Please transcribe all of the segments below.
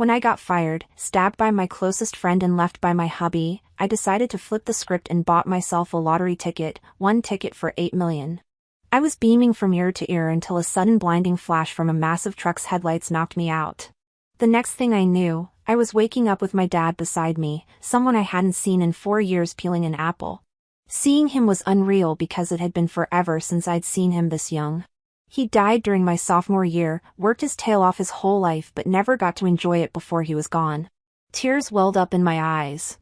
When I got fired, stabbed by my closest friend and left by my hubby, I decided to flip the script and bought myself a lottery ticket, one ticket for 8 million. I was beaming from ear to ear until a sudden blinding flash from a massive truck's headlights knocked me out. The next thing I knew, I was waking up with my dad beside me, someone I hadn't seen in 4 years peeling an apple. Seeing him was unreal because it had been forever since I'd seen him this young. He died during my sophomore year, worked his tail off his whole life but never got to enjoy it before he was gone. Tears welled up in my eyes.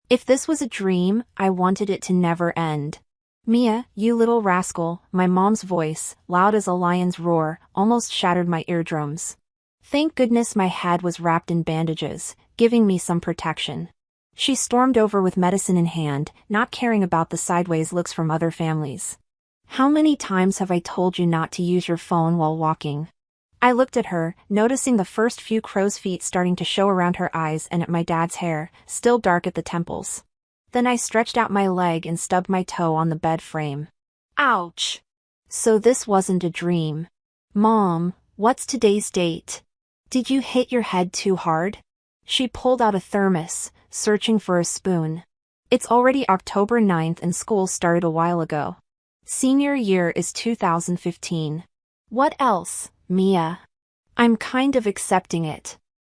If this was a dream, I wanted it to never end. "Mia, you little rascal," my mom's voice, loud as a lion's roar, almost shattered my eardrums. Thank goodness my head was wrapped in bandages, giving me some protection. She stormed over with medicine in hand, not caring about the sideways looks from other families. "How many times have I told you not to use your phone while walking?" I looked at her, noticing the first few crow's feet starting to show around her eyes and at my dad's hair, still dark at the temples. Then I stretched out my leg and stubbed my toe on the bed frame. Ouch! So this wasn't a dream. "Mom, what's today's date? Did you hit your head too hard?" She pulled out a thermos, searching for a spoon. "It's already October 9th and school started a while ago. Senior year is 2015. What else, Mia?" "I'm kind of accepting it.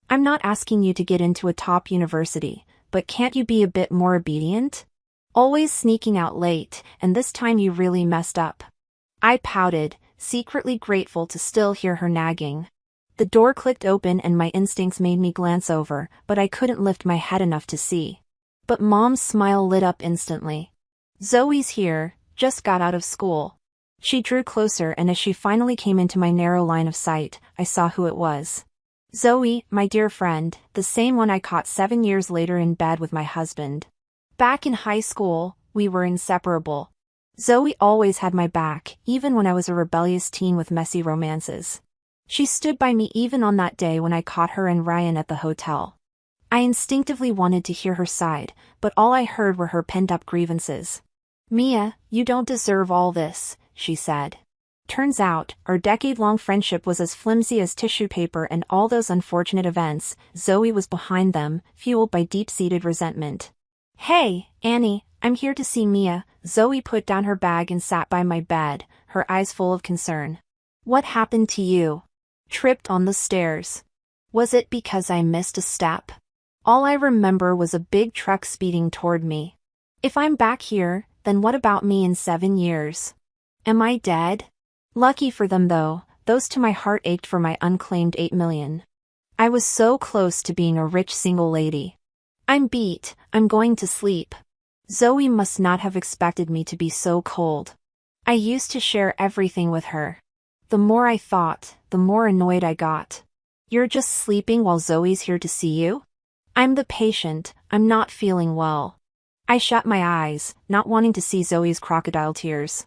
I'm not asking you to get into a top university, but can't you be a bit more obedient? Always sneaking out late, and this time you really messed up." I pouted, secretly grateful to still hear her nagging. The door clicked open and my instincts made me glance over, but I couldn't lift my head enough to see. But Mom's smile lit up instantly. "Zoe's here, just got out of school." She drew closer and as she finally came into my narrow line of sight, I saw who it was. Zoe, my dear friend, the same one I caught 7 years later in bed with my husband. Back in high school, we were inseparable. Zoe always had my back, even when I was a rebellious teen with messy romances. She stood by me even on that day when I caught her and Ryan at the hotel. I instinctively wanted to hear her side, but all I heard were her pent-up grievances. "Mia, you don't deserve all this," she said. Turns out, our decade-long friendship was as flimsy as tissue paper and all those unfortunate events, Zoe was behind them, fueled by deep-seated resentment. "Hey, Annie, I'm here to see Mia." Zoe put down her bag and sat by my bed, her eyes full of concern. "What happened to you? Tripped on the stairs. Was it because I missed a step?" All I remember was a big truck speeding toward me. If I'm back here, then what about me in 7 years? Am I dead? Lucky for them though, those to my heart ached for my unclaimed 8 million. I was so close to being a rich single lady. "I'm beat, I'm going to sleep." Zoe must not have expected me to be so cold. I used to share everything with her. The more I thought, the more annoyed I got. "You're just sleeping while Zoe's here to see you?" "I'm the patient, I'm not feeling well." I shut my eyes, not wanting to see Zoe's crocodile tears.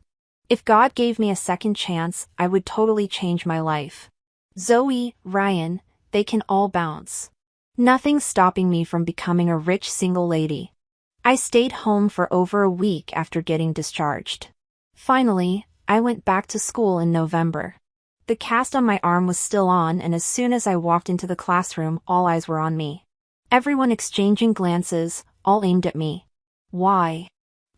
If God gave me a second chance, I would totally change my life. Zoe, Ryan, they can all bounce. Nothing's stopping me from becoming a rich single lady. I stayed home for over a week after getting discharged. Finally, I went back to school in November. The cast on my arm was still on and as soon as I walked into the classroom, all eyes were on me. Everyone exchanging glances, all aimed at me. Why?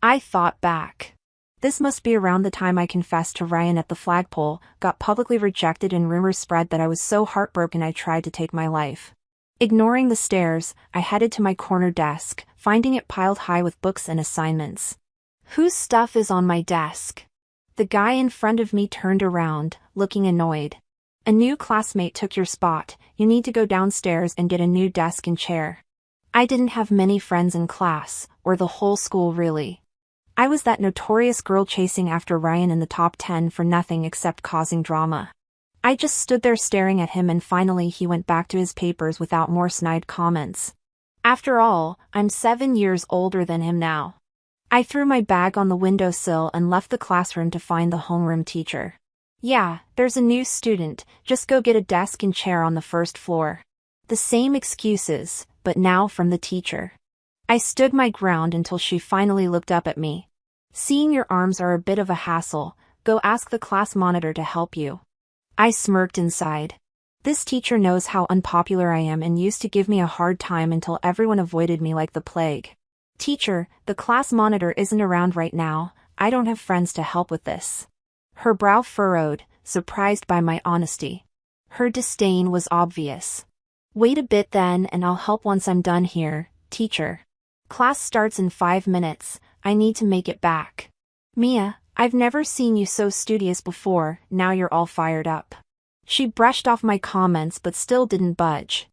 I thought back. This must be around the time I confessed to Ryan at the flagpole, got publicly rejected and rumors spread that I was so heartbroken I tried to take my life. Ignoring the stares, I headed to my corner desk, finding it piled high with books and assignments. Whose stuff is on my desk? The guy in front of me turned around, looking annoyed. A new classmate took your spot, you need to go downstairs and get a new desk and chair. I didn't have many friends in class, or the whole school really. I was that notorious girl chasing after Ryan in the top 10 for nothing except causing drama. I just stood there staring at him and finally he went back to his papers without more snide comments. After all, I'm 7 years older than him now. I threw my bag on the windowsill and left the classroom to find the homeroom teacher. Yeah, there's a new student, just go get a desk and chair on the first floor. The same excuses, but now from the teacher. I stood my ground until she finally looked up at me. Seeing your arms are a bit of a hassle, go ask the class monitor to help you. I smirked inside. This teacher knows how unpopular I am and used to give me a hard time until everyone avoided me like the plague. Teacher, the class monitor isn't around right now. I don't have friends to help with this. Her brow furrowed, surprised by my honesty. Her disdain was obvious. Wait a bit then and I'll help once I'm done here, teacher. Class starts in 5 minutes. I need to make it back. Mia, I've never seen you so studious before, now you're all fired up. She brushed off my comments but still didn't budge.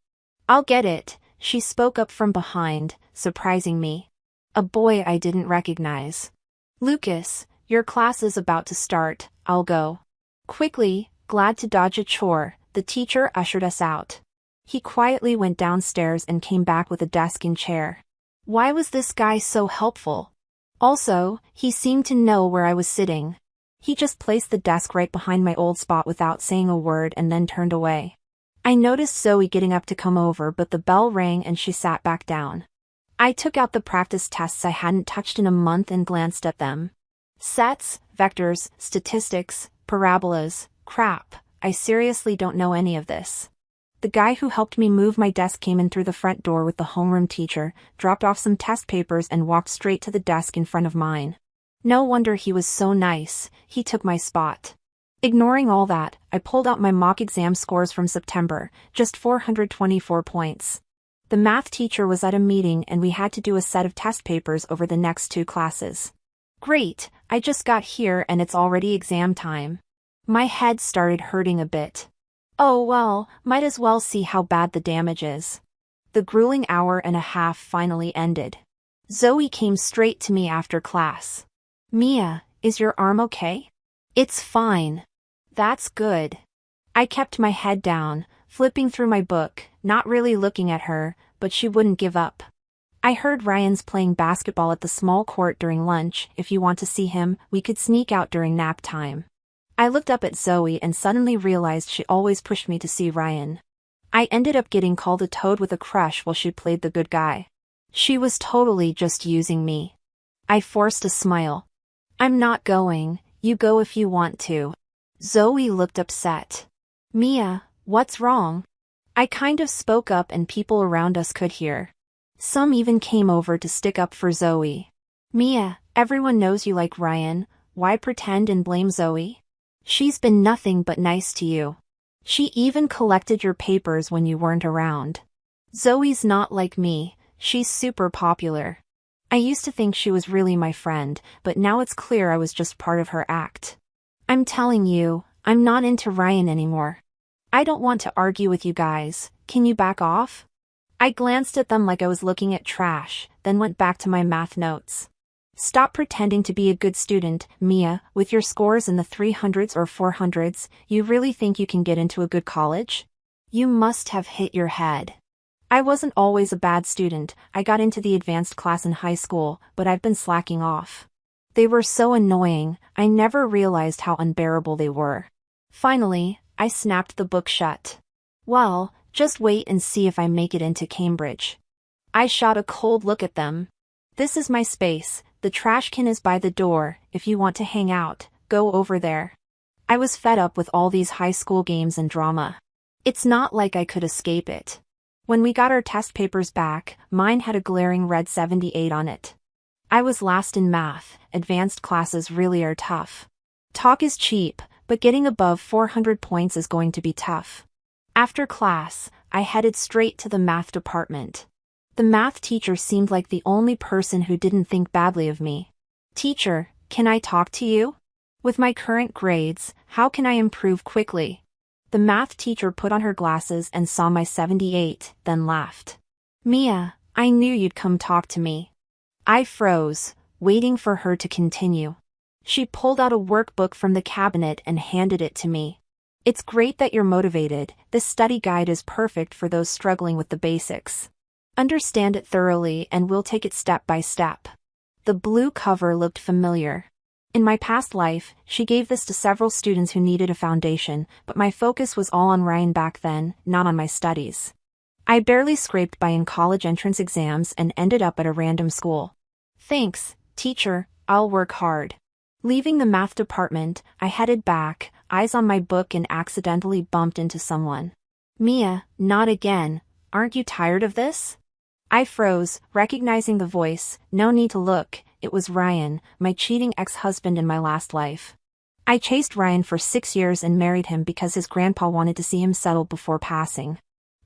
I'll get it, she spoke up from behind, surprising me. A boy I didn't recognize. Lucas, your class is about to start, I'll go. Quickly, glad to dodge a chore, the teacher ushered us out. He quietly went downstairs and came back with a desk and chair. Why was this guy so helpful? Also, he seemed to know where I was sitting. He just placed the desk right behind my old spot without saying a word and then turned away. I noticed Zoe getting up to come over but the bell rang and she sat back down. I took out the practice tests I hadn't touched in a month and glanced at them. Sets, vectors, statistics, parabolas, crap, I seriously don't know any of this. The guy who helped me move my desk came in through the front door with the homeroom teacher, dropped off some test papers and walked straight to the desk in front of mine. No wonder he was so nice, he took my spot. Ignoring all that, I pulled out my mock exam scores from September, just 424 points. The math teacher was at a meeting and we had to do a set of test papers over the next 2 classes. Great, I just got here and it's already exam time. My head started hurting a bit. Oh well, might as well see how bad the damage is. The grueling hour and a half finally ended. Zoe came straight to me after class. Mia, is your arm okay? It's fine. That's good. I kept my head down, flipping through my book, not really looking at her, but she wouldn't give up. I heard Ryan's playing basketball at the small court during lunch. If you want to see him, we could sneak out during nap time. I looked up at Zoe and suddenly realized she always pushed me to see Ryan. I ended up getting called a toad with a crush while she played the good guy. She was totally just using me. I forced a smile. I'm not going, you go if you want to. Zoe looked upset. Mia, what's wrong? I kind of spoke up and people around us could hear. Some even came over to stick up for Zoe. Mia, everyone knows you like Ryan, why pretend and blame Zoe? She's been nothing but nice to you. She even collected your papers when you weren't around. Zoe's not like me, she's super popular. I used to think she was really my friend, but now it's clear I was just part of her act. I'm telling you, I'm not into Ryan anymore. I don't want to argue with you guys, can you back off? I glanced at them like I was looking at trash, then went back to my math notes. Stop pretending to be a good student, Mia, with your scores in the 300s or 400s, you really think you can get into a good college? You must have hit your head. I wasn't always a bad student, I got into the advanced class in high school, but I've been slacking off. They were so annoying, I never realized how unbearable they were. Finally, I snapped the book shut. Well, just wait and see if I make it into Cambridge. I shot a cold look at them. This is my space. The trash can is by the door, if you want to hang out, go over there. I was fed up with all these high school games and drama. It's not like I could escape it. When we got our test papers back, mine had a glaring red 78 on it. I was last in math, advanced classes really are tough. Talk is cheap, but getting above 400 points is going to be tough. After class, I headed straight to the math department. The math teacher seemed like the only person who didn't think badly of me. Teacher, can I talk to you? With my current grades, how can I improve quickly? The math teacher put on her glasses and saw my 78, then laughed. Mia, I knew you'd come talk to me. I froze, waiting for her to continue. She pulled out a workbook from the cabinet and handed it to me. It's great that you're motivated. This study guide is perfect for those struggling with the basics. Understand it thoroughly and we'll take it step by step. The blue cover looked familiar. In my past life, she gave this to several students who needed a foundation, but my focus was all on Ryan back then, not on my studies. I barely scraped by in college entrance exams and ended up at a random school. Thanks, teacher, I'll work hard. Leaving the math department, I headed back, eyes on my book and accidentally bumped into someone. Mia, not again. Aren't you tired of this? I froze, recognizing the voice. No need to look, it was Ryan, my cheating ex-husband in my last life. I chased Ryan for 6 years and married him because his grandpa wanted to see him settled before passing.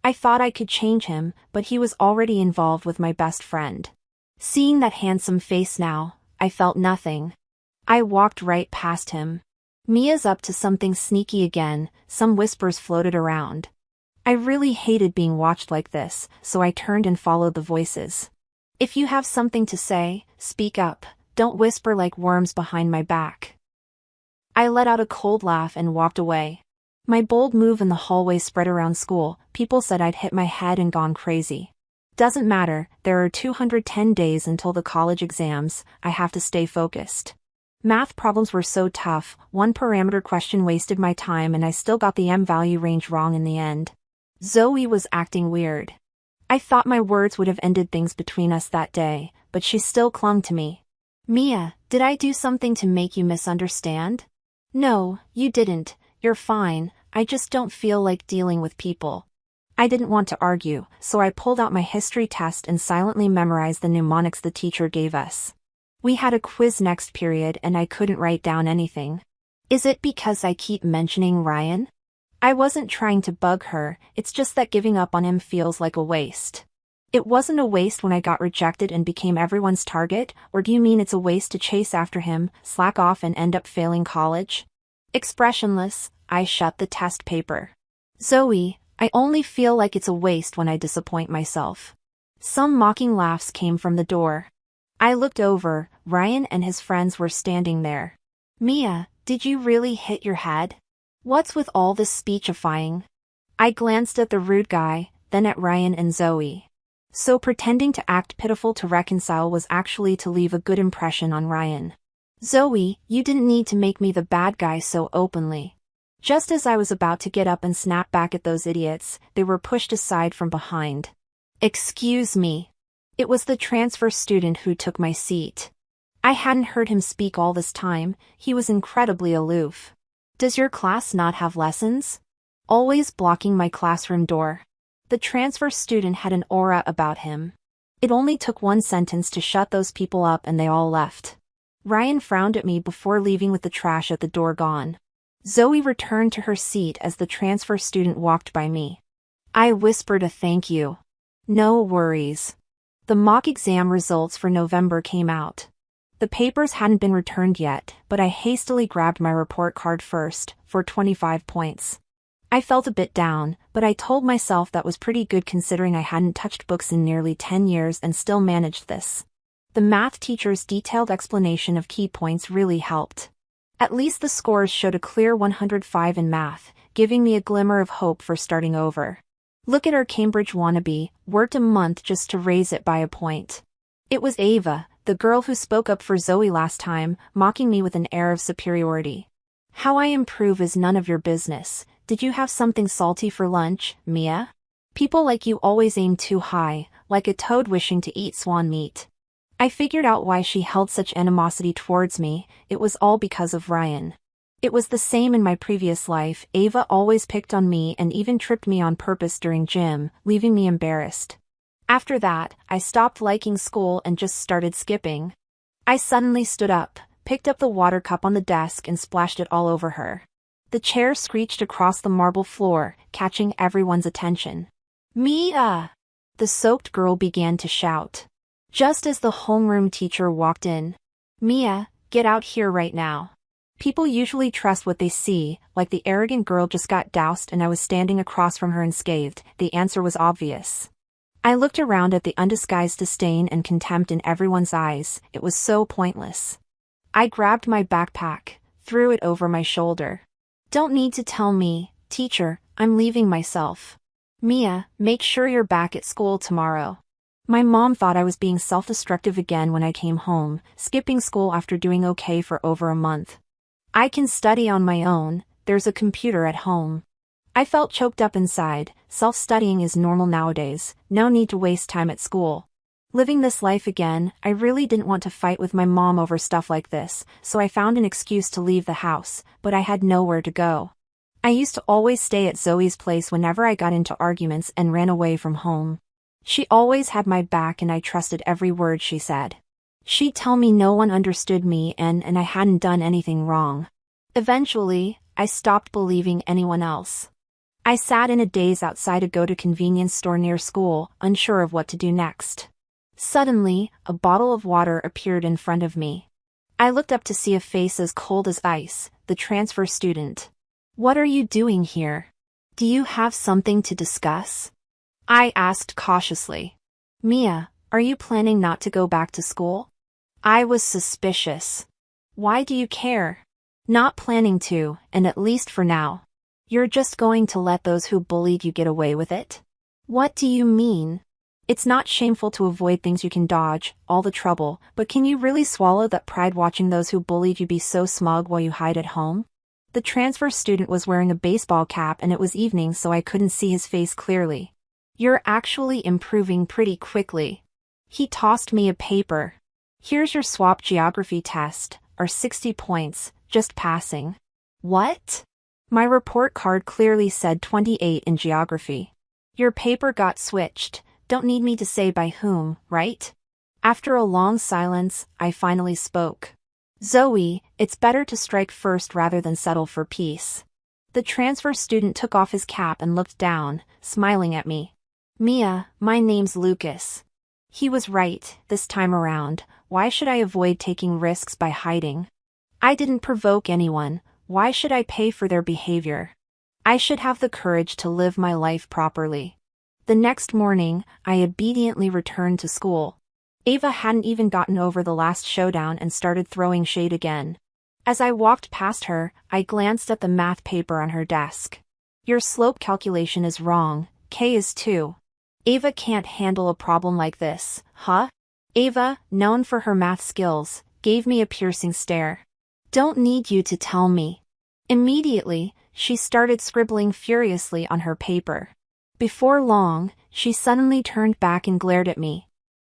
I thought I could change him, but he was already involved with my best friend. Seeing that handsome face now, I felt nothing. I walked right past him. Mia's up to something sneaky again, some whispers floated around. I really hated being watched like this, so I turned and followed the voices. If you have something to say, speak up, don't whisper like worms behind my back. I let out a cold laugh and walked away. My bold move in the hallway spread around school. People said I'd hit my head and gone crazy. Doesn't matter, there are 210 days until the college exams, I have to stay focused. Math problems were so tough, one parameter question wasted my time and I still got the M-value range wrong in the end. Zoe was acting weird. I thought my words would have ended things between us that day, but she still clung to me. Mia, did I do something to make you misunderstand? No, you didn't, you're fine, I just don't feel like dealing with people. I didn't want to argue, so I pulled out my history test and silently memorized the mnemonics the teacher gave us. We had a quiz next period and I couldn't write down anything. Is it because I keep mentioning Ryan? I wasn't trying to bug her, it's just that giving up on him feels like a waste. It wasn't a waste when I got rejected and became everyone's target, or do you mean it's a waste to chase after him, slack off and end up failing college? Expressionless, I shut the test paper. Zoe, I only feel like it's a waste when I disappoint myself. Some mocking laughs came from the door. I looked over, Ryan and his friends were standing there. Mia, did you really hit your head? What's with all this speechifying? I glanced at the rude guy, then at Ryan and Zoe. So pretending to act pitiful to reconcile was actually to leave a good impression on Ryan. Zoe, you didn't need to make me the bad guy so openly. Just as I was about to get up and snap back at those idiots, they were pushed aside from behind. Excuse me. It was the transfer student who took my seat. I hadn't heard him speak all this time, he was incredibly aloof. Does your class not have lessons? Always blocking my classroom door. The transfer student had an aura about him. It only took one sentence to shut those people up and they all left. Ryan frowned at me before leaving with the trash at the door gone. Zoe returned to her seat as the transfer student walked by me. I whispered a thank you. No worries. The mock exam results for November came out. The papers hadn't been returned yet, but I hastily grabbed my report card first, for 25 points. I felt a bit down, but I told myself that was pretty good considering I hadn't touched books in nearly 10 years and still managed this. The math teacher's detailed explanation of key points really helped. At least the scores showed a clear 105 in math, giving me a glimmer of hope for starting over. Look at our Cambridge wannabe, worked a month just to raise it by a point. It was Ava, the girl who spoke up for Zoe last time, mocking me with an air of superiority. How I improve is none of your business. Did you have something salty for lunch, Mia? People like you always aim too high, like a toad wishing to eat swan meat. I figured out why she held such animosity towards me, it was all because of Ryan. It was the same in my previous life, Ava always picked on me and even tripped me on purpose during gym, leaving me embarrassed. After that, I stopped liking school and just started skipping. I suddenly stood up, picked up the water cup on the desk and splashed it all over her. The chair screeched across the marble floor, catching everyone's attention. Mia! The soaked girl began to shout. Just as the homeroom teacher walked in. Mia, get out here right now. People usually trust what they see, like the arrogant girl just got doused and I was standing across from her unscathed, the answer was obvious. I looked around at the undisguised disdain and contempt in everyone's eyes, it was so pointless. I grabbed my backpack, threw it over my shoulder. Don't need to tell me, teacher, I'm leaving myself. Mia, make sure you're back at school tomorrow. My mom thought I was being self-destructive again when I came home, skipping school after doing okay for over a month. I can study on my own, there's a computer at home. I felt choked up inside, self-studying is normal nowadays, no need to waste time at school. Living this life again, I really didn't want to fight with my mom over stuff like this, so I found an excuse to leave the house, but I had nowhere to go. I used to always stay at Zoe's place whenever I got into arguments and ran away from home. She always had my back and I trusted every word she said. She'd tell me no one understood me and I hadn't done anything wrong. Eventually, I stopped believing anyone else. I sat in a daze outside a go-to convenience store near school, unsure of what to do next. Suddenly, a bottle of water appeared in front of me. I looked up to see a face as cold as ice, the transfer student. "What are you doing here? Do you have something to discuss?" I asked cautiously. "Mia, are you planning not to go back to school?" I was suspicious. "Why do you care?" "Not planning to, and at least for now. You're just going to let those who bullied you get away with it?" "What do you mean?" "It's not shameful to avoid things you can dodge, all the trouble, but can you really swallow that pride watching those who bullied you be so smug while you hide at home?" The transfer student was wearing a baseball cap and it was evening so I couldn't see his face clearly. "You're actually improving pretty quickly." He tossed me a paper. "Here's your swap geography test, or 60 points, just passing." "What?" My report card clearly said 28 in geography. "Your paper got switched, don't need me to say by whom, right?" After a long silence, I finally spoke. "Zoe, it's better to strike first rather than settle for peace." The transfer student took off his cap and looked down, smiling at me. "Mia, my name's Lucas." He was right, this time around. Why should I avoid taking risks by hiding? I didn't provoke anyone. Why should I pay for their behavior? I should have the courage to live my life properly. The next morning, I obediently returned to school. Ava hadn't even gotten over the last showdown and started throwing shade again. As I walked past her, I glanced at the math paper on her desk. "Your slope calculation is wrong, K is 2. Ava can't handle a problem like this, huh?" Ava, known for her math skills, gave me a piercing stare. "Don't need you to tell me." Immediately, she started scribbling furiously on her paper. Before long, she suddenly turned back and glared at me.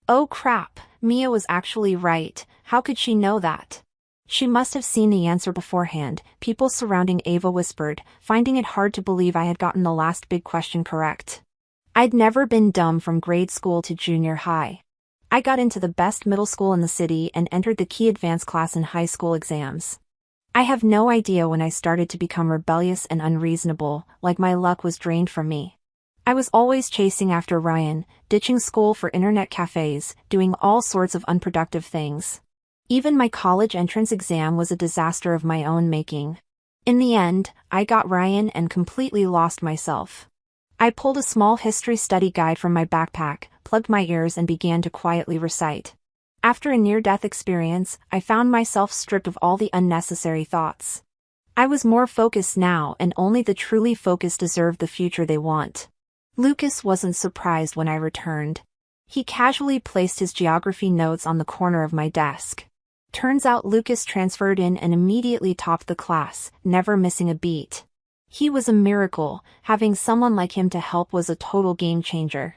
Oh crap, Mia was actually right. How could she know that? She must have seen the answer beforehand, people surrounding Ava whispered, finding it hard to believe I had gotten the last big question correct. I'd never been dumb from grade school to junior high. I got into the best middle school in the city and entered the key advanced class in high school exams. I have no idea when I started to become rebellious and unreasonable, like my luck was drained from me. I was always chasing after Ryan, ditching school for internet cafes, doing all sorts of unproductive things. Even my college entrance exam was a disaster of my own making. In the end, I got Ryan and completely lost myself. I pulled a small history study guide from my backpack, plugged my ears and began to quietly recite. After a near-death experience, I found myself stripped of all the unnecessary thoughts. I was more focused now and only the truly focused deserve the future they want. Lucas wasn't surprised when I returned. He casually placed his geography notes on the corner of my desk. Turns out Lucas transferred in and immediately topped the class, never missing a beat. He was a miracle. Having someone like him to help was a total game changer.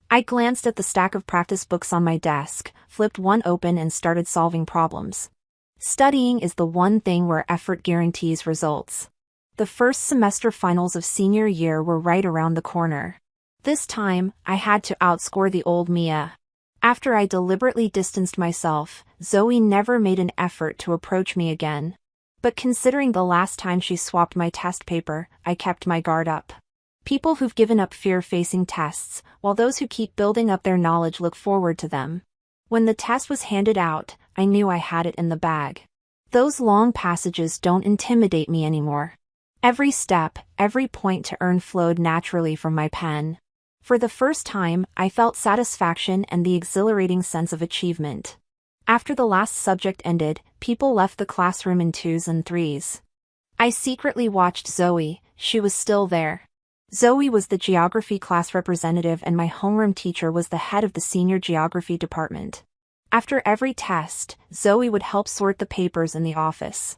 I glanced at the stack of practice books on my desk, flipped one open and started solving problems. Studying is the one thing where effort guarantees results. The first semester finals of senior year were right around the corner. This time, I had to outscore the old Mia. After I deliberately distanced myself, Zoe never made an effort to approach me again. But considering the last time she swapped my test paper, I kept my guard up. People who've given up fear facing tests, while those who keep building up their knowledge look forward to them. When the test was handed out, I knew I had it in the bag. Those long passages don't intimidate me anymore. Every step, every point to earn flowed naturally from my pen. For the first time, I felt satisfaction and the exhilarating sense of achievement. After the last subject ended, people left the classroom in 2s and 3s. I secretly watched Zoe. She was still there. Zoe was the geography class representative and my homeroom teacher was the head of the senior geography department. After every test, Zoe would help sort the papers in the office.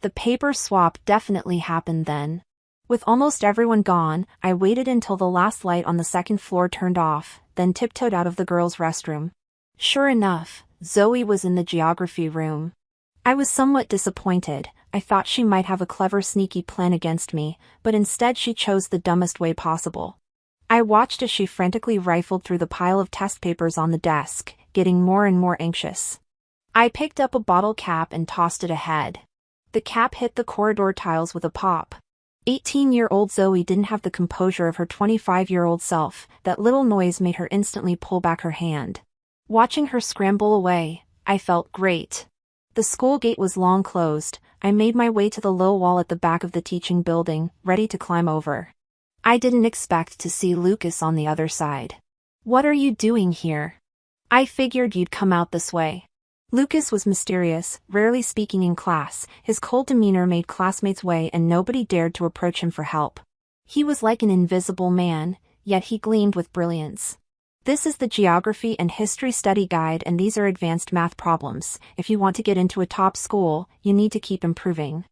The paper swap definitely happened then. With almost everyone gone, I waited until the last light on the second floor turned off, then tiptoed out of the girls' restroom. Sure enough, Zoe was in the geography room. I was somewhat disappointed. I thought she might have a clever sneaky plan against me, but instead she chose the dumbest way possible. I watched as she frantically rifled through the pile of test papers on the desk, getting more and more anxious. I picked up a bottle cap and tossed it ahead. The cap hit the corridor tiles with a pop. 18-year-old Zoe didn't have the composure of her 25-year-old self. That little noise made her instantly pull back her hand. Watching her scramble away, I felt great. The school gate was long closed. I made my way to the low wall at the back of the teaching building, ready to climb over. I didn't expect to see Lucas on the other side. "What are you doing here? I figured you'd come out this way." Lucas was mysterious, rarely speaking in class. His cold demeanor made classmates way and nobody dared to approach him for help. He was like an invisible man, yet he gleamed with brilliance. This is the Geography and History Study Guide, and these are advanced math problems. If you want to get into a top school, you need to keep improving.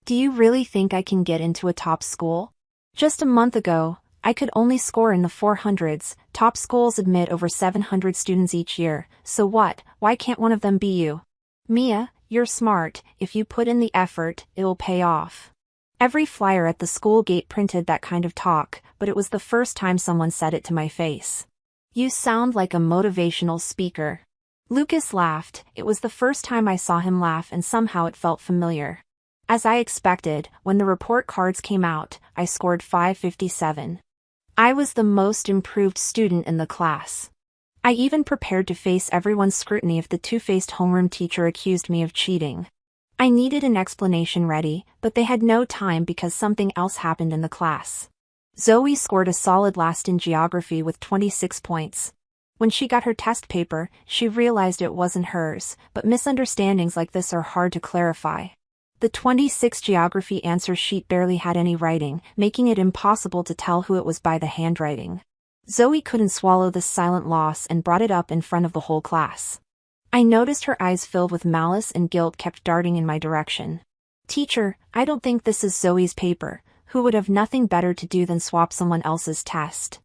Do you really think I can get into a top school? Just a month ago, I could only score in the 400s. Top schools admit over 700 students each year, so what? Why can't one of them be you? Mia, you're smart. If you put in the effort, it'll pay off. Every flyer at the school gate printed that kind of talk, but it was the first time someone said it to my face. You sound like a motivational speaker. Lucas laughed. It was the first time I saw him laugh and somehow it felt familiar. As I expected, when the report cards came out, I scored 557. I was the most improved student in the class. I even prepared to face everyone's scrutiny if the two-faced homeroom teacher accused me of cheating. I needed an explanation ready, but they had no time because something else happened in the class. Zoe scored a solid last in geography with 26 points. When she got her test paper, she realized it wasn't hers, but misunderstandings like this are hard to clarify. The 26 geography answer sheet barely had any writing, making it impossible to tell who it was by the handwriting. Zoe couldn't swallow this silent loss and brought it up in front of the whole class. I noticed her eyes filled with malice and guilt kept darting in my direction. "Teacher, I don't think this is Zoe's paper. Who would have nothing better to do than swap someone else's test?"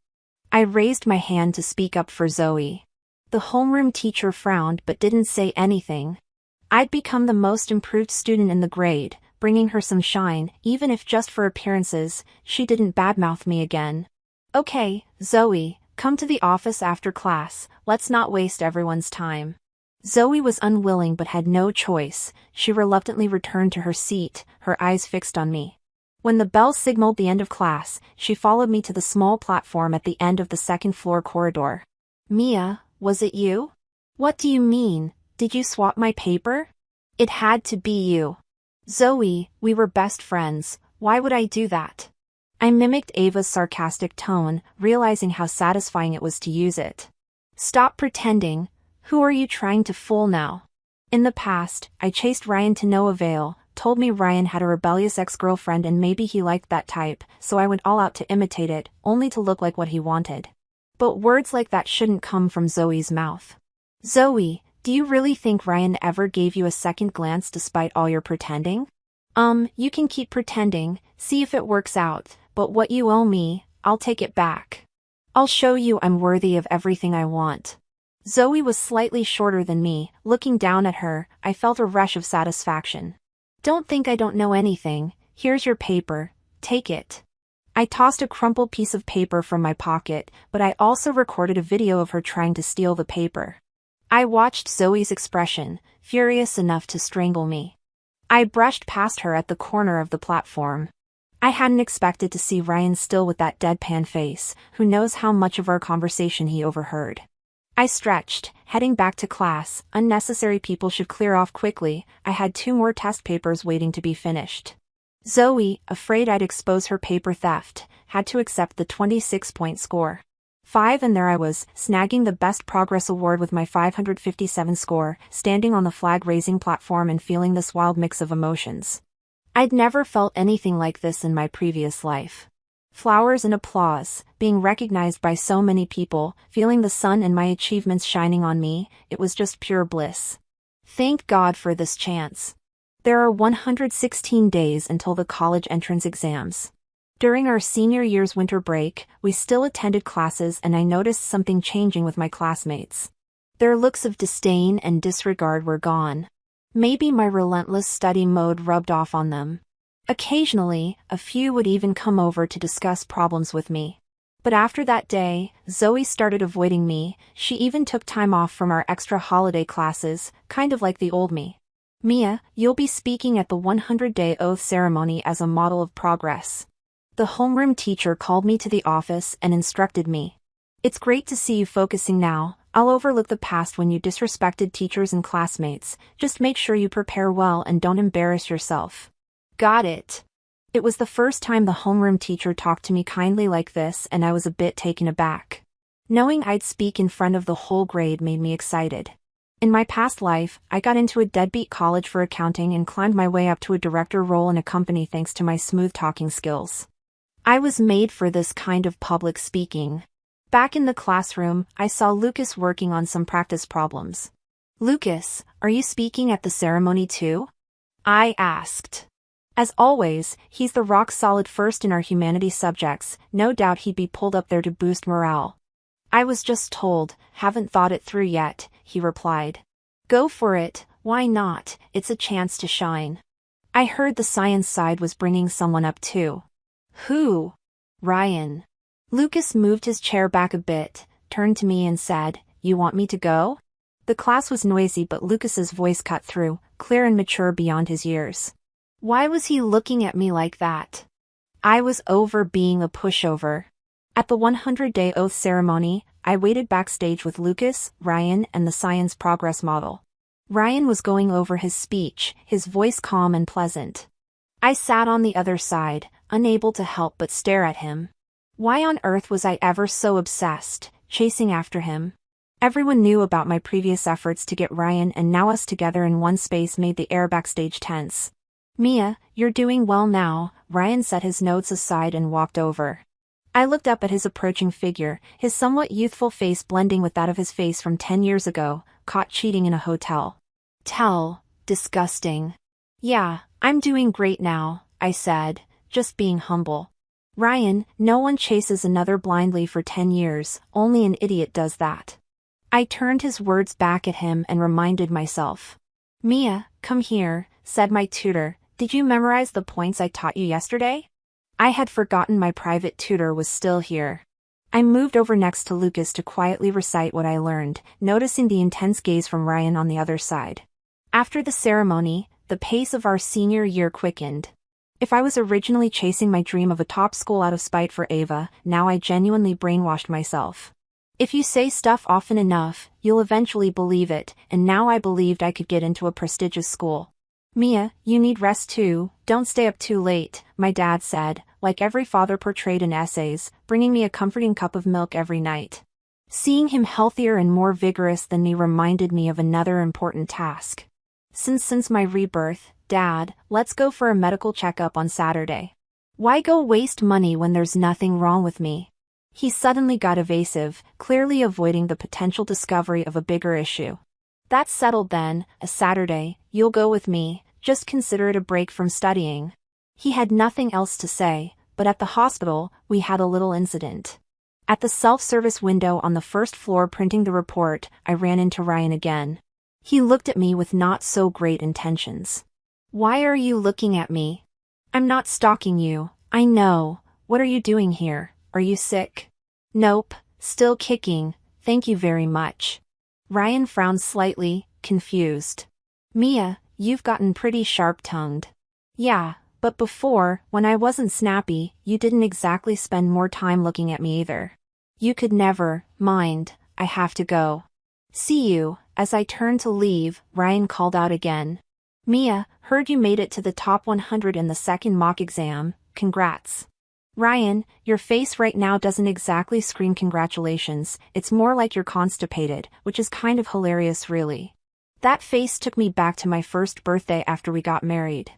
I raised my hand to speak up for Zoe. The homeroom teacher frowned but didn't say anything. I'd become the most improved student in the grade, bringing her some shine, even if just for appearances. She didn't badmouth me again. "Okay, Zoe, come to the office after class. Let's not waste everyone's time." Zoe was unwilling but had no choice. She reluctantly returned to her seat, her eyes fixed on me. When the bell signaled the end of class, she followed me to the small platform at the end of the second-floor corridor. "Mia, was it you?" "What do you mean? Did you swap my paper?" "It had to be you." "Zoe, we were best friends. Why would I do that?" I mimicked Ava's sarcastic tone, realizing how satisfying it was to use it. "Stop pretending. Who are you trying to fool now?" In the past, I chased Ryan to no avail, told me Ryan had a rebellious ex-girlfriend and maybe he liked that type, so I went all out to imitate it, only to look like what he wanted. But words like that shouldn't come from Zoe's mouth. "Zoe, do you really think Ryan ever gave you a second glance despite all your pretending?" You can keep pretending, see if it works out, but what you owe me, I'll take it back. I'll show you I'm worthy of everything I want." Zoe was slightly shorter than me. Looking down at her, I felt a rush of satisfaction. "Don't think I don't know anything. Here's your paper. Take it." I tossed a crumpled piece of paper from my pocket, but I also recorded a video of her trying to steal the paper. I watched Zoe's expression, furious enough to strangle me. I brushed past her at the corner of the platform. I hadn't expected to see Ryan still with that deadpan face. Who knows how much of our conversation he overheard. I stretched, heading back to class. Unnecessary people should clear off quickly. I had 2 more test papers waiting to be finished. Zoe, afraid I'd expose her paper theft, had to accept the 26-point score. 5 and there I was, snagging the Best Progress Award with my 557 score, standing on the flag-raising platform and feeling this wild mix of emotions. I'd never felt anything like this in my previous life. Flowers and applause, being recognized by so many people, feeling the sun and my achievements shining on me, it was just pure bliss. Thank God for this chance. There are 116 days until the college entrance exams. During our senior year's winter break, we still attended classes and I noticed something changing with my classmates. Their looks of disdain and disregard were gone. Maybe my relentless study mode rubbed off on them. Occasionally, a few would even come over to discuss problems with me. But after that day, Zoe started avoiding me. She even took time off from our extra holiday classes, kind of like the old me. Mia, you'll be speaking at the 100-day oath ceremony as a model of progress. The homeroom teacher called me to the office and instructed me. It's great to see you focusing now. I'll overlook the past when you disrespected teachers and classmates. Just make sure you prepare well and don't embarrass yourself. Got it. It was the first time the homeroom teacher talked to me kindly like this, and I was a bit taken aback. Knowing I'd speak in front of the whole grade made me excited. In my past life, I got into a deadbeat college for accounting and climbed my way up to a director role in a company thanks to my smooth talking skills. I was made for this kind of public speaking. Back in the classroom, I saw Lucas working on some practice problems. Lucas, are you speaking at the ceremony too? I asked. As always, he's the rock-solid first in our humanities subjects. No doubt he'd be pulled up there to boost morale. I was just told, haven't thought it through yet, he replied. Go for it, why not, it's a chance to shine. I heard the science side was bringing someone up too. Who? Ryan. Lucas moved his chair back a bit, turned to me and said, You want me to go? The class was noisy, but Lucas's voice cut through, clear and mature beyond his years. Why was he looking at me like that? I was over being a pushover. At the 100-day oath ceremony, I waited backstage with Lucas, Ryan, and the science progress model. Ryan was going over his speech, his voice calm and pleasant. I sat on the other side, unable to help but stare at him. Why on earth was I ever so obsessed, chasing after him? Everyone knew about my previous efforts to get Ryan, and now us together in one space made the air backstage tense. Mia, you're doing well now, Ryan set his notes aside and walked over. I looked up at his approaching figure, his somewhat youthful face blending with that of his face from 10 years ago, caught cheating in a hotel. Disgusting. Yeah, I'm doing great now, I said, just being humble. Ryan, no one chases another blindly for 10 years, only an idiot does that. I turned his words back at him and reminded myself. Mia, come here, said my tutor, did you memorize the points I taught you yesterday? I had forgotten my private tutor was still here. I moved over next to Lucas to quietly recite what I learned, noticing the intense gaze from Ryan on the other side. After the ceremony, the pace of our senior year quickened. If I was originally chasing my dream of a top school out of spite for Ava, now I genuinely brainwashed myself. If you say stuff often enough, you'll eventually believe it, and now I believed I could get into a prestigious school. Mia, you need rest too, don't stay up too late, my dad said, like every father portrayed in essays, bringing me a comforting cup of milk every night. Seeing him healthier and more vigorous than me reminded me of another important task. Since my rebirth, Dad, let's go for a medical checkup on Saturday. Why go waste money when there's nothing wrong with me? He suddenly got evasive, clearly avoiding the potential discovery of a bigger issue. That's settled then, a Saturday, you'll go with me, just consider it a break from studying. He had nothing else to say, but at the hospital, we had a little incident. At the self-service window on the first floor printing the report, I ran into Ryan again. He looked at me with not so great intentions. Why are you looking at me? I'm not stalking you, I know. What are you doing here? Are you sick? Nope, still kicking, thank you very much. Ryan frowned slightly, confused. Mia, you've gotten pretty sharp-tongued. Yeah, but before, when I wasn't snappy, you didn't exactly spend more time looking at me either. You could never, mind, I have to go. See you. As I turned to leave, Ryan called out again. Mia, heard you made it to the top 100 in the second mock exam, congrats. Ryan, your face right now doesn't exactly scream congratulations, it's more like you're constipated, which is kind of hilarious really. That face took me back to my first birthday after we got married.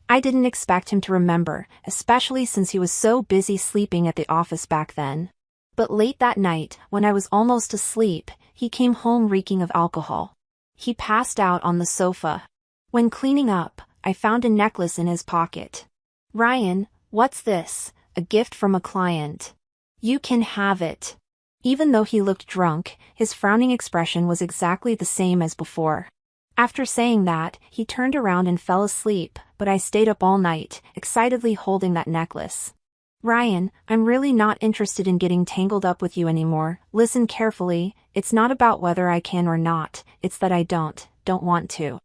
I didn't expect him to remember, especially since he was so busy sleeping at the office back then. But late that night, when I was almost asleep, he came home reeking of alcohol. He passed out on the sofa. When cleaning up, I found a necklace in his pocket. Ryan, what's this? A gift from a client. You can have it. Even though he looked drunk, his frowning expression was exactly the same as before. After saying that, he turned around and fell asleep, but I stayed up all night, excitedly holding that necklace. Ryan, I'm really not interested in getting tangled up with you anymore. Listen carefully, it's not about whether I can or not, it's that I don't want to.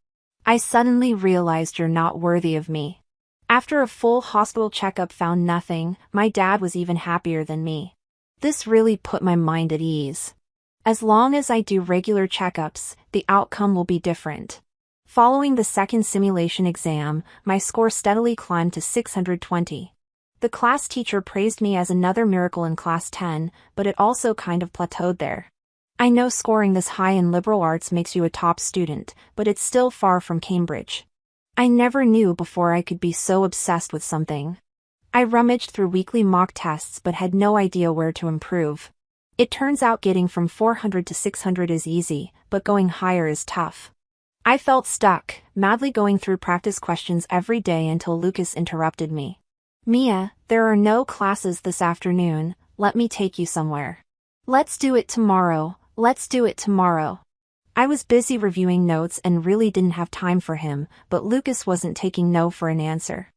I suddenly realized you're not worthy of me. After a full hospital checkup found nothing, my dad was even happier than me. This really put my mind at ease. As long as I do regular checkups, the outcome will be different. Following the second simulation exam, my score steadily climbed to 620. The class teacher praised me as another miracle in class 10, but it also kind of plateaued there. I know scoring this high in liberal arts makes you a top student, but it's still far from Cambridge. I never knew before I could be so obsessed with something. I rummaged through weekly mock tests but had no idea where to improve. It turns out getting from 400 to 600 is easy, but going higher is tough. I felt stuck, madly going through practice questions every day until Lucas interrupted me. Mia, there are no classes this afternoon, let me take you somewhere. Let's do it tomorrow. I was busy reviewing notes and really didn't have time for him, but Lucas wasn't taking no for an answer.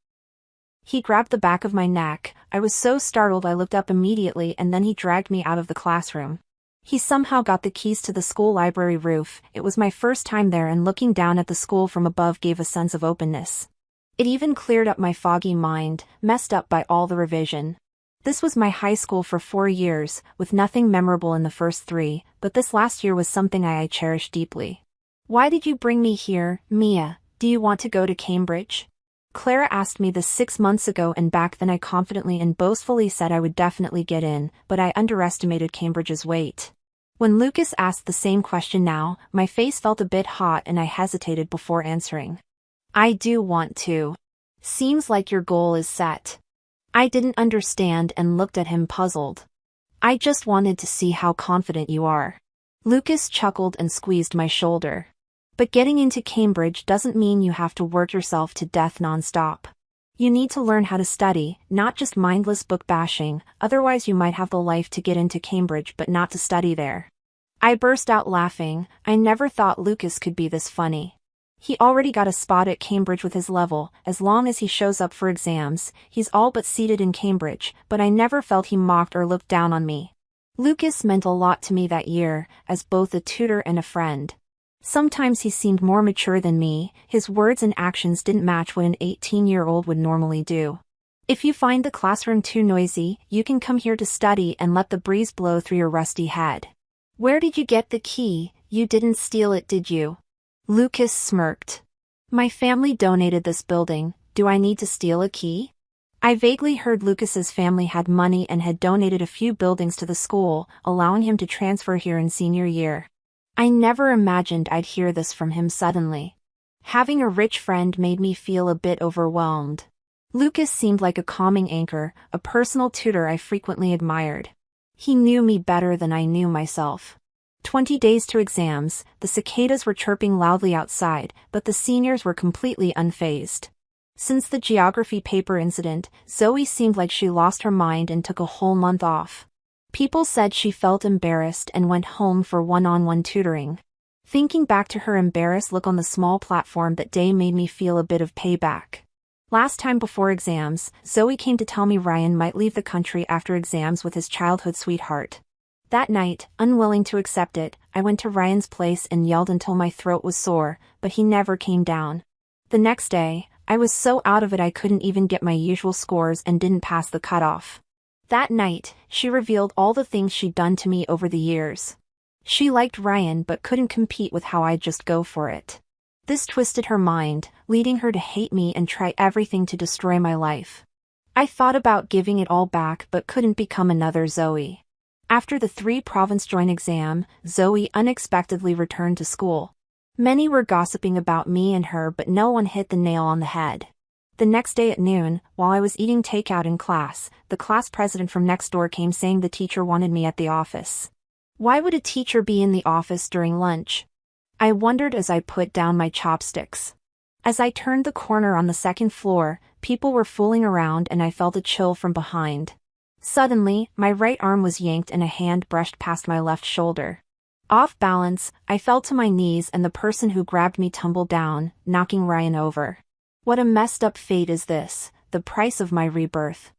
He grabbed the back of my neck. I was so startled I looked up immediately, and then he dragged me out of the classroom. He somehow got the keys to the school library roof. It was my first time there, and looking down at the school from above gave a sense of openness. It even cleared up my foggy mind, messed up by all the revision. This was my high school for 4 years, with nothing memorable in the first 3, but this last year was something I cherished deeply. Why did you bring me here, Mia? Do you want to go to Cambridge? Clara asked me this 6 months ago, and back then I confidently and boastfully said I would definitely get in, but I underestimated Cambridge's weight. When Lucas asked the same question now, my face felt a bit hot and I hesitated before answering. I do want to. Seems like your goal is set. I didn't understand and looked at him puzzled. I just wanted to see how confident you are. Lucas chuckled and squeezed my shoulder. But getting into Cambridge doesn't mean you have to work yourself to death non-stop. You need to learn how to study, not just mindless book bashing, otherwise you might have the life to get into Cambridge but not to study there. I burst out laughing. I never thought Lucas could be this funny. He already got a spot at Cambridge with his level. As long as he shows up for exams, he's all but seated in Cambridge, but I never felt he mocked or looked down on me. Lucas meant a lot to me that year, as both a tutor and a friend. Sometimes he seemed more mature than me. His words and actions didn't match what an 18-year-old would normally do. If you find the classroom too noisy, you can come here to study and let the breeze blow through your rusty head. Where did you get the key? You didn't steal it, did you? Lucas smirked. My family donated this building. Do I need to steal a key? I vaguely heard Lucas's family had money and had donated a few buildings to the school, allowing him to transfer here in senior year. I never imagined I'd hear this from him suddenly. Having a rich friend made me feel a bit overwhelmed. Lucas seemed like a calming anchor, a personal tutor I frequently admired. He knew me better than I knew myself. 20 days to exams, the cicadas were chirping loudly outside, but the seniors were completely unfazed. Since the geography paper incident, Zoe seemed like she lost her mind and took a whole month off. People said she felt embarrassed and went home for one-on-one tutoring. Thinking back to her embarrassed look on the small platform that day made me feel a bit of payback. Last time before exams, Zoe came to tell me Ryan might leave the country after exams with his childhood sweetheart. That night, unwilling to accept it, I went to Ryan's place and yelled until my throat was sore, but he never came down. The next day, I was so out of it I couldn't even get my usual scores and didn't pass the cutoff. That night, she revealed all the things she'd done to me over the years. She liked Ryan but couldn't compete with how I'd just go for it. This twisted her mind, leading her to hate me and try everything to destroy my life. I thought about giving it all back but couldn't become another Zoe. After the 3-province joint exam, Zoe unexpectedly returned to school. Many were gossiping about me and her, but no one hit the nail on the head. The next day at noon, while I was eating takeout in class, the class president from next door came saying the teacher wanted me at the office. Why would a teacher be in the office during lunch? I wondered as I put down my chopsticks. As I turned the corner on the second floor, people were fooling around and I felt a chill from behind. Suddenly, my right arm was yanked and a hand brushed past my left shoulder. Off balance, I fell to my knees and the person who grabbed me tumbled down, knocking Ryan over. What a messed up fate is this, the price of my rebirth.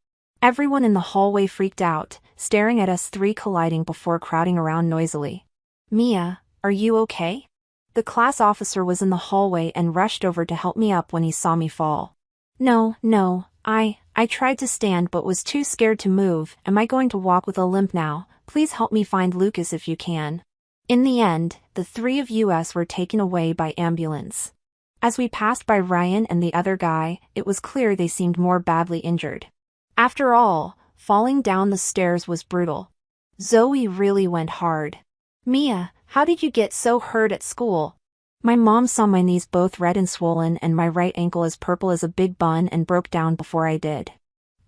Everyone in the hallway freaked out, staring at us three colliding before crowding around noisily. Mia, are you okay? The class officer was in the hallway and rushed over to help me up when he saw me fall. No, I tried to stand but was too scared to move. Am I going to walk with a limp now? Please help me find Lucas if you can. In the end, the three of us were taken away by ambulance. As we passed by Ryan and the other guy, it was clear they seemed more badly injured. After all, falling down the stairs was brutal. Zoe really went hard. Mia, how did you get so hurt at school? My mom saw my knees both red and swollen and my right ankle as purple as a big bun and broke down before I did.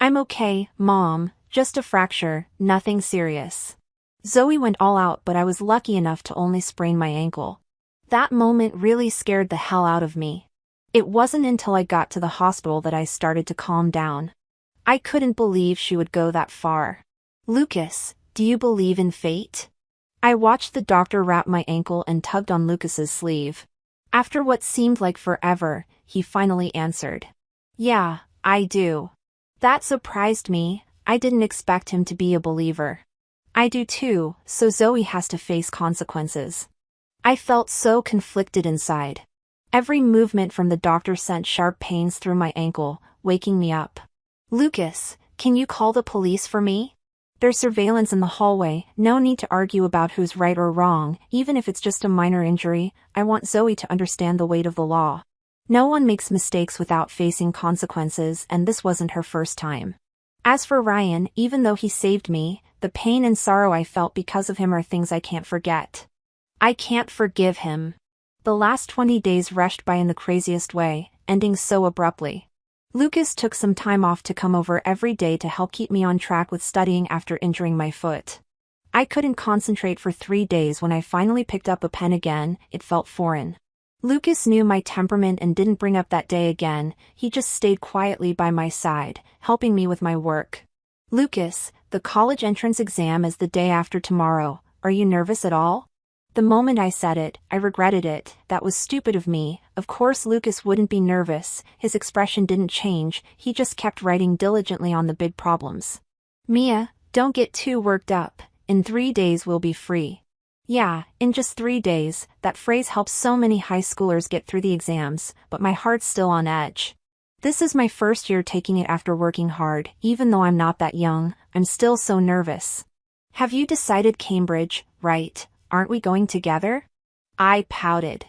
I'm okay, Mom, just a fracture, nothing serious. Zoe went all out but I was lucky enough to only sprain my ankle. That moment really scared the hell out of me. It wasn't until I got to the hospital that I started to calm down. I couldn't believe she would go that far. Lucas, do you believe in fate? I watched the doctor wrap my ankle and tugged on Lucas's sleeve. After what seemed like forever, he finally answered. Yeah, I do. That surprised me. I didn't expect him to be a believer. I do too, so Zoe has to face consequences. I felt so conflicted inside. Every movement from the doctor sent sharp pains through my ankle, waking me up. Lucas, can you call the police for me? There's surveillance in the hallway, no need to argue about who's right or wrong, even if it's just a minor injury. I want Zoe to understand the weight of the law. No one makes mistakes without facing consequences, and this wasn't her first time. As for Ryan, even though he saved me, the pain and sorrow I felt because of him are things I can't forget. I can't forgive him. The last 20 days rushed by in the craziest way, ending so abruptly. Lucas took some time off to come over every day to help keep me on track with studying after injuring my foot. I couldn't concentrate for 3 days when I finally picked up a pen again, it felt foreign. Lucas knew my temperament and didn't bring up that day again, he just stayed quietly by my side, helping me with my work. Lucas, the college entrance exam is the day after tomorrow, are you nervous at all? The moment I said it, I regretted it. That was stupid of me. Of course Lucas wouldn't be nervous, his expression didn't change, he just kept writing diligently on the big problems. Mia, don't get too worked up, in 3 days we'll be free. Yeah, in just 3 days, that phrase helps so many high schoolers get through the exams, but my heart's still on edge. This is my first year taking it after working hard, even though I'm not that young, I'm still so nervous. Have you decided Cambridge, right? Aren't we going together? I pouted.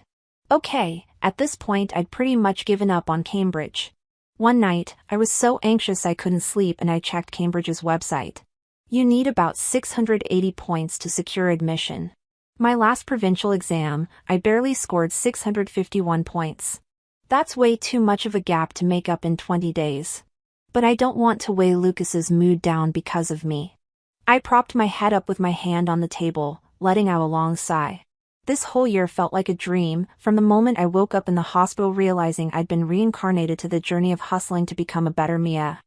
Okay, at this point I'd pretty much given up on Cambridge. One night, I was so anxious I couldn't sleep and I checked Cambridge's website. You need about 680 points to secure admission. My last provincial exam, I barely scored 651 points. That's way too much of a gap to make up in 20 days. But I don't want to weigh Lucas's mood down because of me. I propped my head up with my hand on the table, letting out a long sigh. This whole year felt like a dream, from the moment I woke up in the hospital realizing I'd been reincarnated to the journey of hustling to become a better Mia.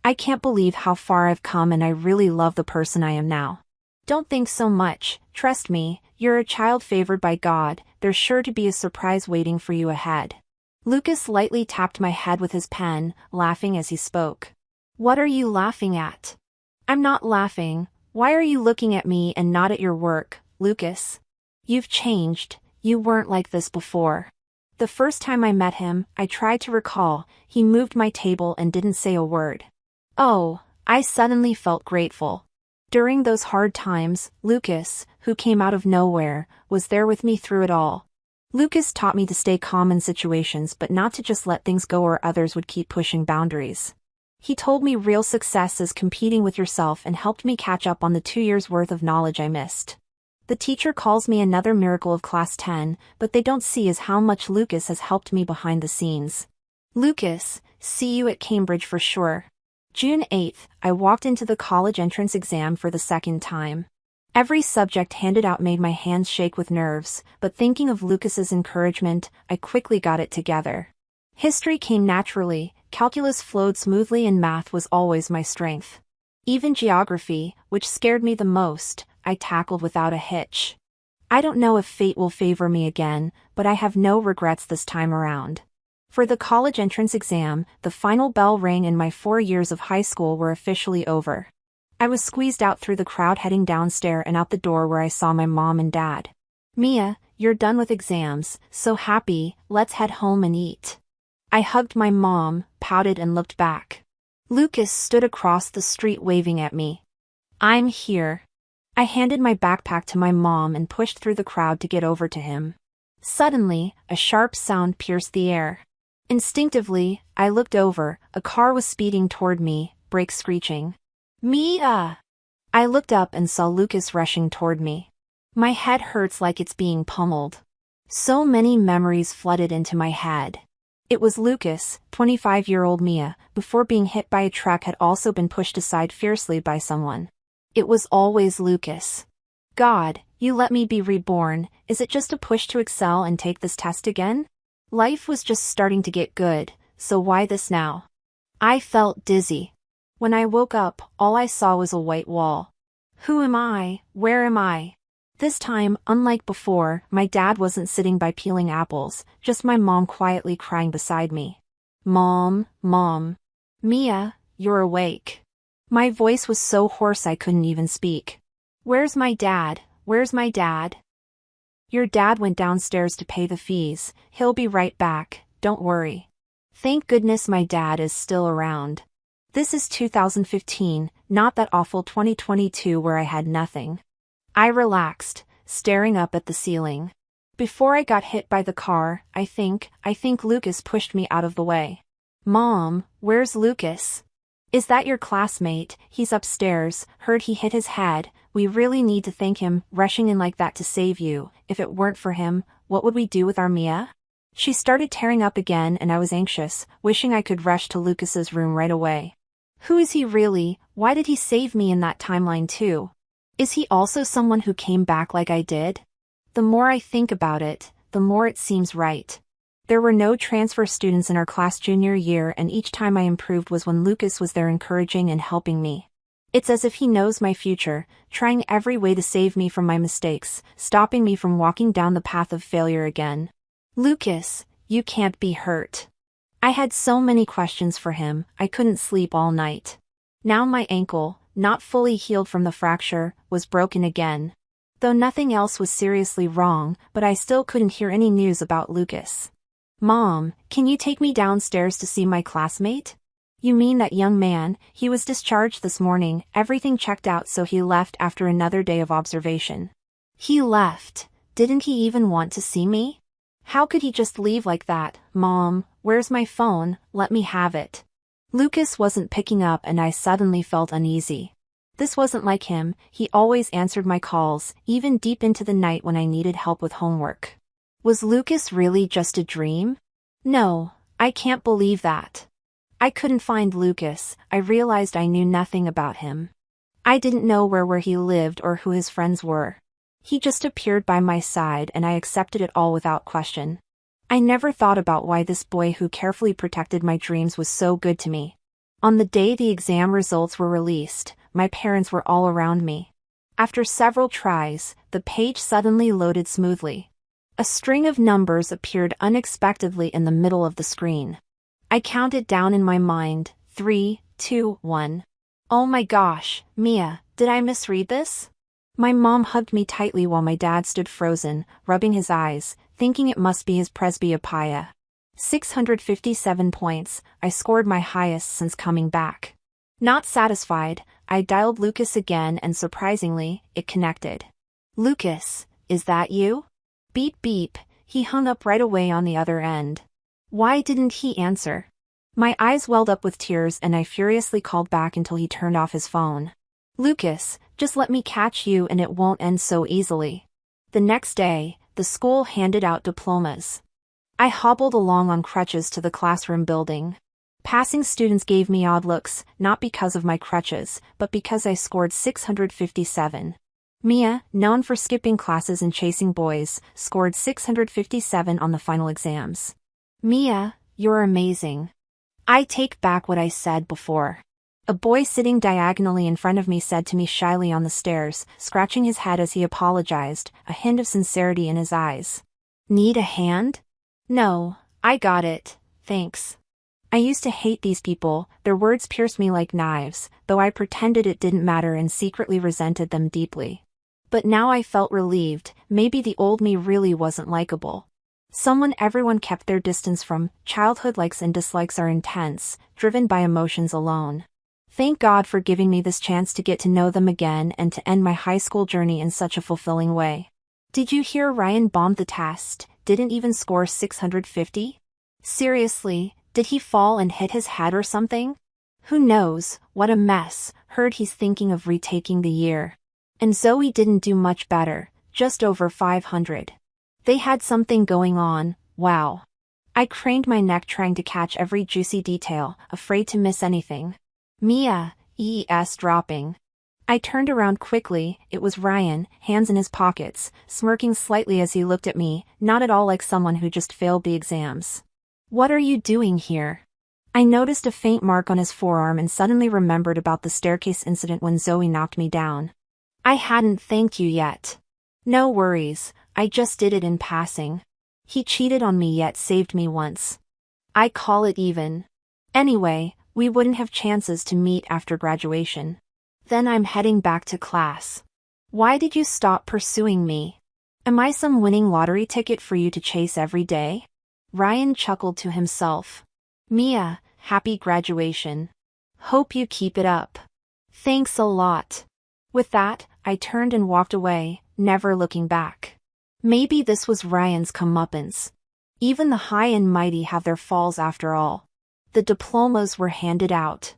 I can't believe how far I've come and I really love the person I am now. Don't think so much, trust me, you're a child favored by God, there's sure to be a surprise waiting for you ahead. Lucas lightly tapped my head with his pen, laughing as he spoke. What are you laughing at? I'm not laughing, why are you looking at me and not at your work, Lucas? You've changed, you weren't like this before. The first time I met him, I tried to recall, he moved my table and didn't say a word. Oh, I suddenly felt grateful. During those hard times, Lucas, who came out of nowhere, was there with me through it all. Lucas taught me to stay calm in situations but not to just let things go or others would keep pushing boundaries. He told me real success is competing with yourself and helped me catch up on the 2 years' worth of knowledge I missed. The teacher calls me another miracle of class 10, but they don't see is how much Lucas has helped me behind the scenes. Lucas, see you at Cambridge for sure. June 8th, I walked into the college entrance exam for the second time. Every subject handed out made my hands shake with nerves, but thinking of Lucas's encouragement, I quickly got it together. History came naturally, calculus flowed smoothly and math was always my strength. Even geography, which scared me the most, I tackled without a hitch. I don't know if fate will favor me again, but I have no regrets this time around. For the college entrance exam, the final bell rang and my 4 years of high school were officially over. I was squeezed out through the crowd heading downstairs and out the door where I saw my mom and dad. "Mia, you're done with exams, so happy, let's head home and eat." I hugged my mom, pouted and looked back. Lucas stood across the street waving at me. "I'm here." I handed my backpack to my mom and pushed through the crowd to get over to him. Suddenly, a sharp sound pierced the air. Instinctively, I looked over. A car was speeding toward me, brakes screeching. "Mia!" I looked up and saw Lucas rushing toward me. My head hurts like it's being pummeled. So many memories flooded into my head. It was Lucas, 25-year-old Mia, before being hit by a truck had also been pushed aside fiercely by someone. It was always Lucas. God, you let me be reborn. Is it just a push to excel and take this test again? Life was just starting to get good, so why this now? I felt dizzy. When I woke up, all I saw was a white wall. Who am I? Where am I? This time, unlike before, my dad wasn't sitting by peeling apples, just my mom quietly crying beside me. "Mom, Mom. Mia, you're awake." My voice was so hoarse I couldn't even speak. "Where's my dad? Where's my dad?" "Your dad went downstairs to pay the fees. He'll be right back, don't worry." Thank goodness my dad is still around. This is 2015, not that awful 2022 where I had nothing. I relaxed, staring up at the ceiling. Before I got hit by the car, I think Lucas pushed me out of the way. "Mom, where's Lucas?" "Is that your classmate? He's upstairs, heard he hit his head. We really need to thank him, rushing in like that to save you. If it weren't for him, what would we do with our Mia?" She started tearing up again and I was anxious, wishing I could rush to Lucas's room right away. Who is he really? Why did he save me in that timeline too? Is he also someone who came back like I did? The more I think about it, the more it seems right. There were no transfer students in our class junior year and each time I improved was when Lucas was there encouraging and helping me. It's as if he knows my future, trying every way to save me from my mistakes, stopping me from walking down the path of failure again. "Lucas, you can't be hurt." I had so many questions for him, I couldn't sleep all night. Now my ankle, not fully healed from the fracture, was broken again. Though nothing else was seriously wrong, but I still couldn't hear any news about Lucas. "Mom, can you take me downstairs to see my classmate?" "You mean that young man? He was discharged this morning, everything checked out so he left after another day of observation." "He left? Didn't he even want to see me? How could he just leave like that?" "Mom, where's my phone? Let me have it." Lucas wasn't picking up and I suddenly felt uneasy. This wasn't like him, he always answered my calls, even deep into the night when I needed help with homework. Was Lucas really just a dream? No, I can't believe that. I couldn't find Lucas. I realized I knew nothing about him. I didn't know where he lived or who his friends were. He just appeared by my side and I accepted it all without question. I never thought about why this boy who carefully protected my dreams was so good to me. On the day the exam results were released, my parents were all around me. After several tries, the page suddenly loaded smoothly. A string of numbers appeared unexpectedly in the middle of the screen. I counted down in my mind, 3, 2, 1. Oh my gosh, Mia, did I misread this? My mom hugged me tightly while my dad stood frozen, rubbing his eyes, thinking it must be his presbyopia. 657 points, I scored my highest since coming back. Not satisfied, I dialed Lucas again and surprisingly, it connected. "Lucas, is that you?" Beep beep, he hung up right away on the other end. Why didn't he answer? My eyes welled up with tears and I furiously called back until he turned off his phone. "Lucas, just let me catch you and it won't end so easily." The next day, the school handed out diplomas. I hobbled along on crutches to the classroom building. Passing students gave me odd looks, not because of my crutches, but because I scored 657. Mia, known for skipping classes and chasing boys, scored 657 on the final exams. "Mia, you're amazing." I take back what I said before. A boy sitting diagonally in front of me said to me shyly on the stairs, scratching his head as he apologized, a hint of sincerity in his eyes. Need a hand? No, I got it, thanks. I used to hate these people, their words pierced me like knives, though I pretended it didn't matter and secretly resented them deeply. But now I felt relieved, maybe the old me really wasn't likable. Someone everyone kept their distance from. Childhood likes and dislikes are intense, driven by emotions alone. Thank God for giving me this chance to get to know them again and to end my high school journey in such a fulfilling way. Did you hear Ryan bombed the test, didn't even score 650? Seriously, did he fall and hit his head or something? Who knows, what a mess, heard he's thinking of retaking the year. And Zoe didn't do much better, just over 500. They had something going on, wow. I craned my neck trying to catch every juicy detail, afraid to miss anything. Mia, EES dropping. I turned around quickly, it was Ryan, hands in his pockets, smirking slightly as he looked at me, not at all like someone who just failed the exams. What are you doing here? I noticed a faint mark on his forearm and suddenly remembered about the staircase incident when Zoe knocked me down. I hadn't thanked you yet. No worries, I just did it in passing. He cheated on me yet saved me once. I call it even. Anyway, we wouldn't have chances to meet after graduation. Then I'm heading back to class. Why did you stop pursuing me? Am I some winning lottery ticket for you to chase every day? Ryan chuckled to himself. Mia, happy graduation. Hope you keep it up. Thanks a lot. With that, I turned and walked away, never looking back. Maybe this was Ryan's comeuppance. Even the high and mighty have their falls after all. The diplomas were handed out.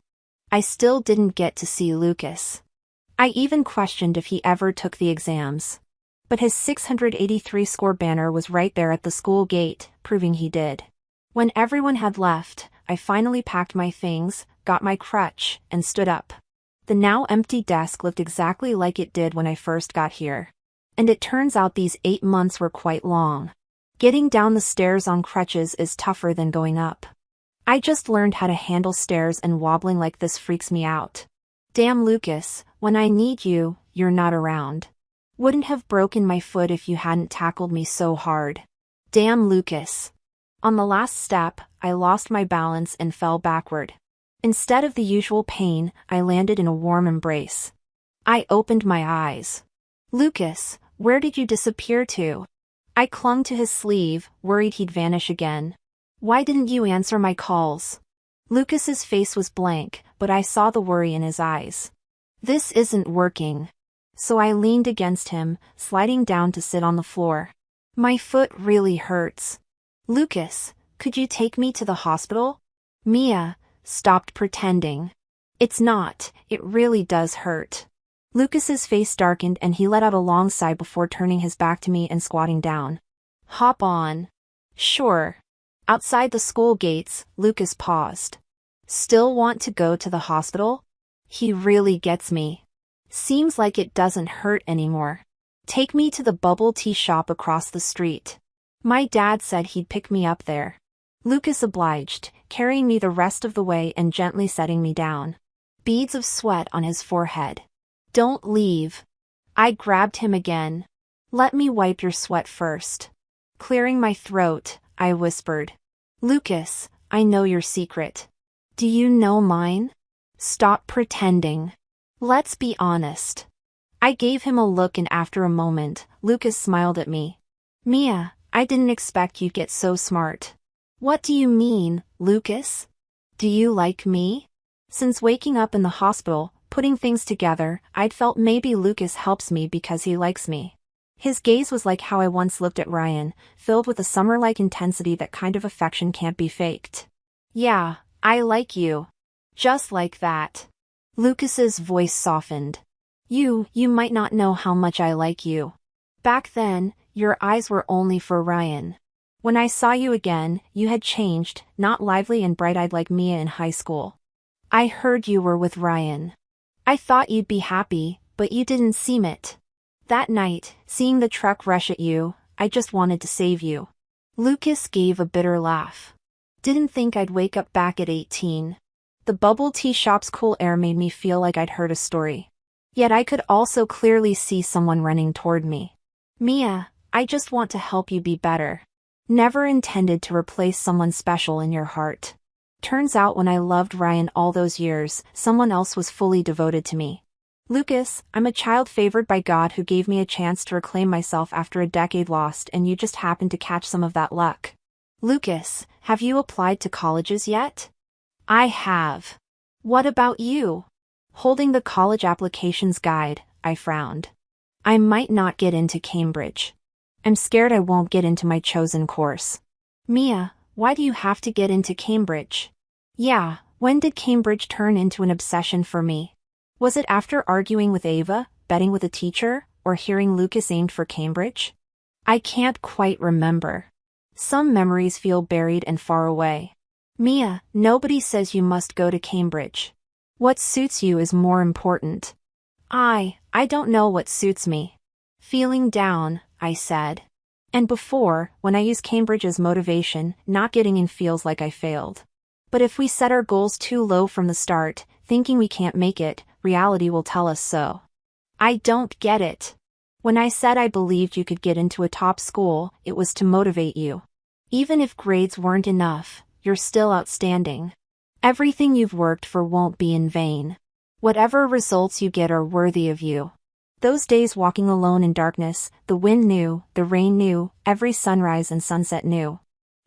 I still didn't get to see Lucas. I even questioned if he ever took the exams. But his 683 score banner was right there at the school gate, proving he did. When everyone had left, I finally packed my things, got my crutch, and stood up. The now empty desk looked exactly like it did when I first got here. And it turns out these 8 months were quite long. Getting down the stairs on crutches is tougher than going up. I just learned how to handle stairs and wobbling like this freaks me out. Damn Lucas, when I need you, you're not around. Wouldn't have broken my foot if you hadn't tackled me so hard. Damn Lucas. On the last step, I lost my balance and fell backward. Instead of the usual pain, I landed in a warm embrace. I opened my eyes. Lucas, where did you disappear to? I clung to his sleeve, worried he'd vanish again. Why didn't you answer my calls? Lucas's face was blank, but I saw the worry in his eyes. This isn't working. So I leaned against him, sliding down to sit on the floor. My foot really hurts. Lucas, could you take me to the hospital? Mia stopped pretending. It's not, it really does hurt. Lucas's face darkened and he let out a long sigh before turning his back to me and squatting down. Hop on. Sure. Outside the school gates, Lucas paused. Still want to go to the hospital? He really gets me. Seems like it doesn't hurt anymore. Take me to the bubble tea shop across the street. My dad said he'd pick me up there. Lucas obliged, carrying me the rest of the way and gently setting me down. Beads of sweat on his forehead. Don't leave. I grabbed him again. Let me wipe your sweat first. Clearing my throat, I whispered. Lucas, I know your secret. Do you know mine? Stop pretending. Let's be honest. I gave him a look and after a moment, Lucas smiled at me. Mia, I didn't expect you'd get so smart. What do you mean, Lucas? Do you like me? Since waking up in the hospital, putting things together, I'd felt maybe Lucas helps me because he likes me. His gaze was like how I once looked at Ryan, filled with a summer-like intensity that kind of affection can't be faked. Yeah, I like you. Just like that. Lucas's voice softened. You might not know how much I like you. Back then, your eyes were only for Ryan. When I saw you again, you had changed, not lively and bright-eyed like Mia in high school. I heard you were with Ryan. I thought you'd be happy, but you didn't seem it. That night, seeing the truck rush at you, I just wanted to save you. Lucas gave a bitter laugh. Didn't think I'd wake up back at 18. The bubble tea shop's cool air made me feel like I'd heard a story. Yet I could also clearly see someone running toward me. Mia, I just want to help you be better. Never intended to replace someone special in your heart. Turns out when I loved Ryan all those years, someone else was fully devoted to me. Lucas, I'm a child favored by God who gave me a chance to reclaim myself after a decade lost, and you just happened to catch some of that luck. Lucas, have you applied to colleges yet? I have. What about you? Holding the college applications guide, I frowned. I might not get into Cambridge. I'm scared I won't get into my chosen course. Mia, why do you have to get into Cambridge? Yeah, when did Cambridge turn into an obsession for me? Was it after arguing with Ava, betting with a teacher, or hearing Lucas aimed for Cambridge? I can't quite remember. Some memories feel buried and far away. Mia, nobody says you must go to Cambridge. What suits you is more important. I don't know what suits me. Feeling down, I said. And before, when I use Cambridge as motivation, not getting in feels like I failed. But if we set our goals too low from the start, thinking we can't make it, reality will tell us so. I don't get it. When I said I believed you could get into a top school, it was to motivate you. Even if grades weren't enough, you're still outstanding. Everything you've worked for won't be in vain. Whatever results you get are worthy of you. Those days walking alone in darkness, the wind knew, the rain knew, every sunrise and sunset knew.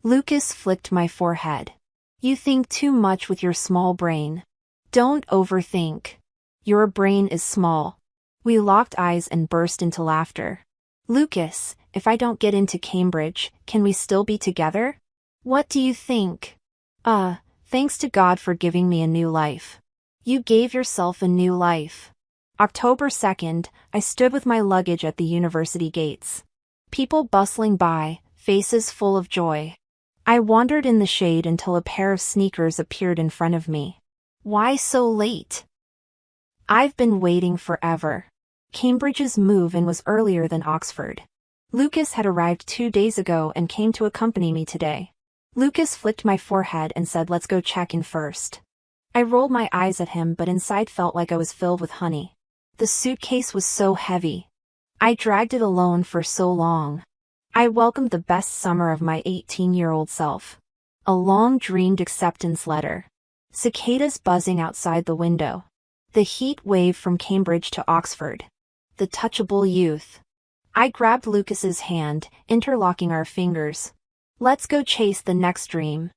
Lucas flicked my forehead. You think too much with your small brain. Don't overthink. Your brain is small. We locked eyes and burst into laughter. Lucas, if I don't get into Cambridge, can we still be together? What do you think? Thanks to God for giving me a new life. You gave yourself a new life. October 2nd, I stood with my luggage at the university gates. People bustling by, faces full of joy. I wandered in the shade until a pair of sneakers appeared in front of me. Why so late? I've been waiting forever. Cambridge's move-in was earlier than Oxford. Lucas had arrived 2 days ago and came to accompany me today. Lucas flicked my forehead and said, let's go check in first. I rolled my eyes at him, but inside felt like I was filled with honey. The suitcase was so heavy. I dragged it alone for so long. I welcomed the best summer of my 18-year-old self. A long-dreamed acceptance letter. Cicadas buzzing outside the window. The heat wave from Cambridge to Oxford. The touchable youth. I grabbed Lucas's hand, interlocking our fingers. Let's go chase the next dream.